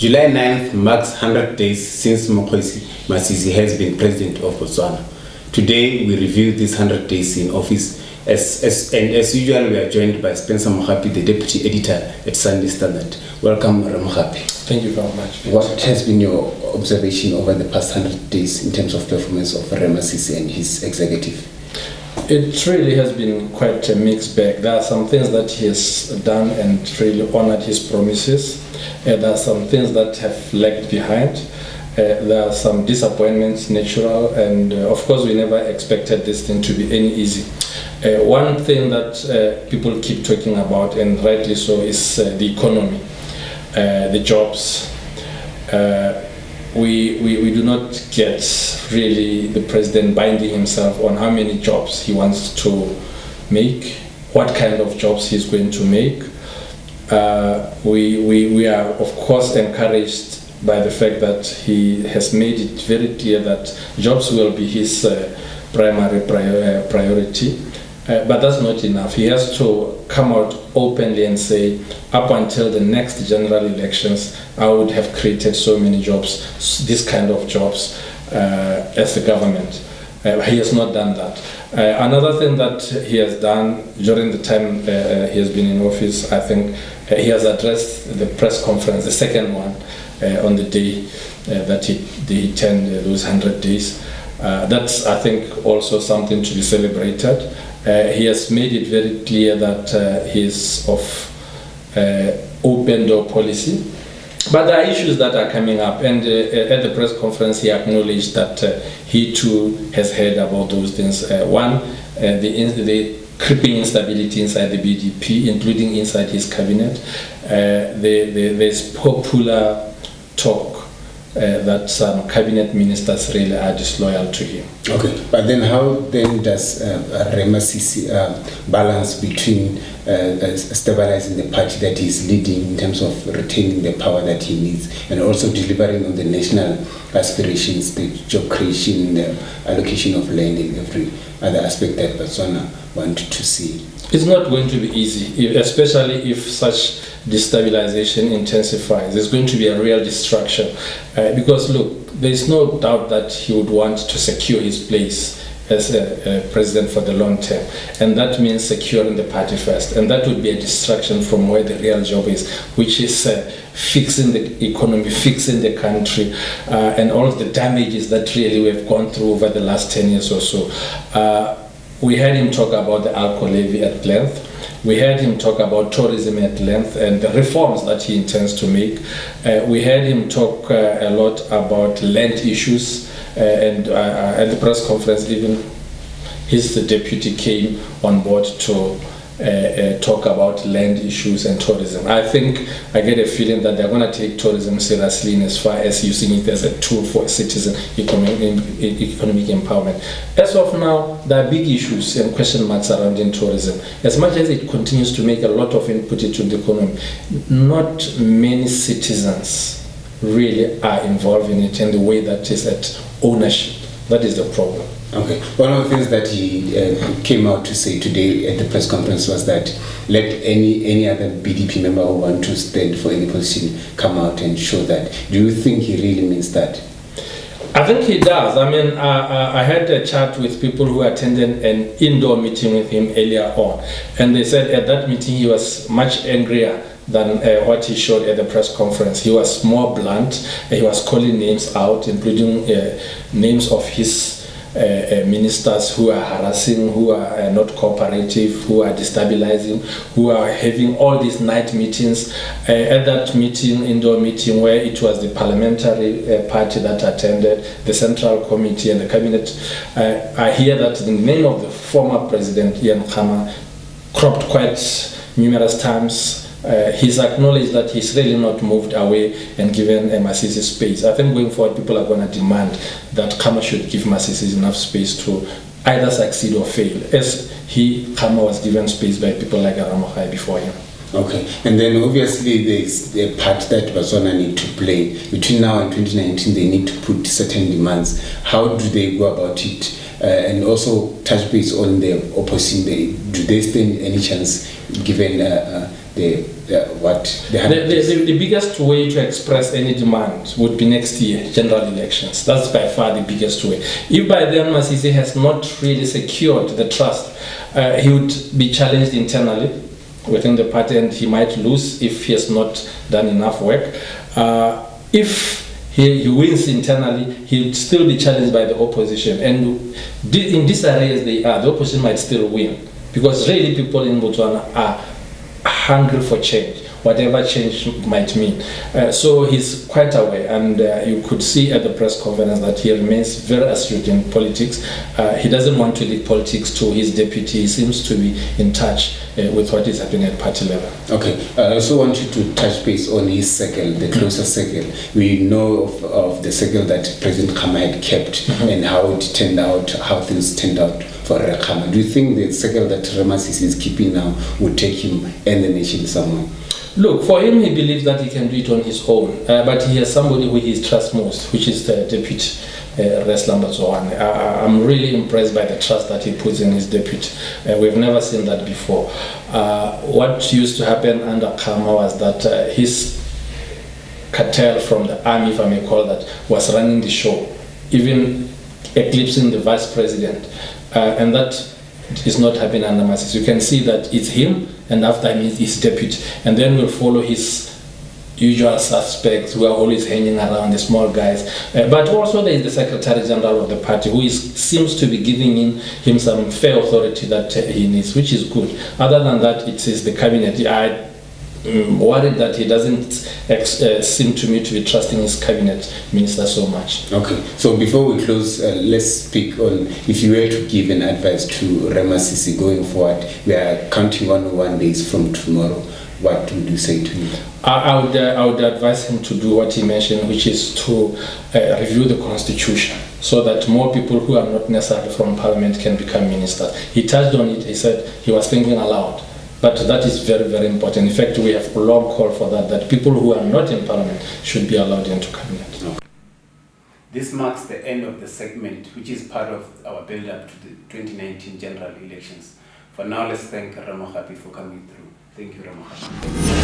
July 9th marks 100 days since Mokgweetsi Masisi has been president of Botswana. Today we review these 100 days in office. As usual, we are joined by Spencer Mogapi, the deputy editor at SunStd. Welcome, Mogapi. Thank you very much. What has been your observation over the past 100 days in terms of performance of Masisi and his executive? It really has been quite a mixed bag. There are some things that he has done and really honored his promises. There are some things that have lagged behind. There are some disappointments, natural, and of course we never expected this thing to be any easy. One thing that people keep talking about, and rightly so, is the economy, the jobs. We do not get really the president binding himself on how many jobs he wants to make, what kind of jobs he's going to make. We are of course encouraged by the fact that he has made it very clear that jobs will be his primary priority. But that's not enough. He has to come out openly and say, up until the next general elections, I would have created so many jobs, this kind of jobs, as the government. He has not done that. Another thing that he has done during the time he has been in office, I think he has addressed the press conference, the second one, on the day that he turned those 100 days. That's, I think, also something to be celebrated. He has made it very clear that he is of open door policy. But there are issues that are coming up, and at the press conference he acknowledged that he too has heard about those things. One, the creeping instability inside the BDP, including inside his cabinet. There's popular talk that some cabinet ministers really are disloyal to him. Okay, but then how then does Masisi balance between stabilizing the party that he's leading in terms of retaining the power that he needs and also delivering on the national aspirations, the job creation, the allocation of land and every other aspect that Botswana wanted to see? It's not going to be easy, especially if such destabilization intensifies. There's going to be a real distraction because look, there's no doubt that he would want to secure his place as a president for the long term, and that means securing the party first, and that would be a distraction from where the real job is, which is fixing the economy, fixing the country, and all of the damages that really we've gone through over the last 10 years or so. We heard him talk about the alcohol levy at length. We heard him talk about tourism at length and the reforms that he intends to make. We heard him talk a lot about land issues, and at the press conference even his deputy came on board to talk about land issues and tourism. I think I get a feeling that they're going to take tourism seriously in as far as using it as a tool for citizen economic empowerment. As of now, there are big issues and question marks surrounding tourism. As much as it continues to make a lot of input into the economy, not many citizens really are involved in it in the way that is at ownership. That is the problem. Okay. One of the things that he came out to say today at the press conference was that let any other BDP member who want to stand for any position come out and show that. Do you think he really means that? I think he does. I mean, I had a chat with people who attended an indoor meeting with him earlier on, and they said at that meeting he was much angrier than what he showed at the press conference. He was more blunt. He was calling names out, including names of his ministers who are harassing, who are not cooperative, who are destabilizing, who are having all these night meetings. At that meeting, indoor meeting, where it was the parliamentary party that attended, the central committee and the cabinet, I hear that the name of the former president, Ian Khama, cropped quite numerous times. He's acknowledged that he's really not moved away and given Masisi space. I think going forward, people are going to demand that Khama should give Masisi enough space to either succeed or fail, as Khama was given space by people like Aramogai before him. Okay, and then obviously there's a part that Botswana need to play. Between now and 2019, they need to put certain demands. How do they go about it? And also touch base on the opposition. Do they stand any chance given The biggest way to express any demand would be next year, general elections. That's by far the biggest way. If by then Masisi has not really secured the trust, he would be challenged internally within the party, and he might lose if he has not done enough work. If he wins internally, he would still be challenged by the opposition. And in this area as they are, the opposition might still win, because really people in Botswana are hungry for change, whatever change might mean. So he's quite aware, and you could see at the press conference that he remains very astute in politics. He doesn't want to leave politics to his deputy. He seems to be in touch with what is happening at party level. Okay, I also want you to touch base on his circle, the closer circle. We know of the circle that President Khama had kept, and how it turned out, how things turned out for Khama. Do you think the circle that Masisi is keeping now would take him and the nation somewhere? Look, for him, he believes that he can do it on his own, but he has somebody who he trusts most, which is the deputy, wrestler Baatweng. I'm really impressed by the trust that he puts in his deputy. We've never seen that before. What used to happen under Khama was that his cartel from the army, if I may call that, was running the show, even eclipsing the vice president, and that is not happening under Masisi. You can see that it's him, and after him is his deputy, and then we'll follow his usual suspects who are always hanging around, the small guys. But also there is the Secretary General of the party, who seems to be giving him some fair authority that he needs, which is good. Other than that, it is the cabinet. I'm worried that he doesn't seem to me to be trusting his cabinet minister so much. Okay, so before we close, let's speak on, if you were to give an advice to Masisi going forward, we are counting on 1 day from tomorrow, what would you say to him? I would advise him to do what he mentioned, which is to review the constitution, so that more people who are not necessarily from parliament can become ministers. He touched on it. He said he was thinking aloud. But that is very, very important. In fact, we have a long call for that people who are not in parliament should be allowed into cabinet. Okay. This marks the end of the segment, which is part of our build-up to the 2019 general elections. For now, let's thank Mogapi for coming through. Thank you, Mogapi.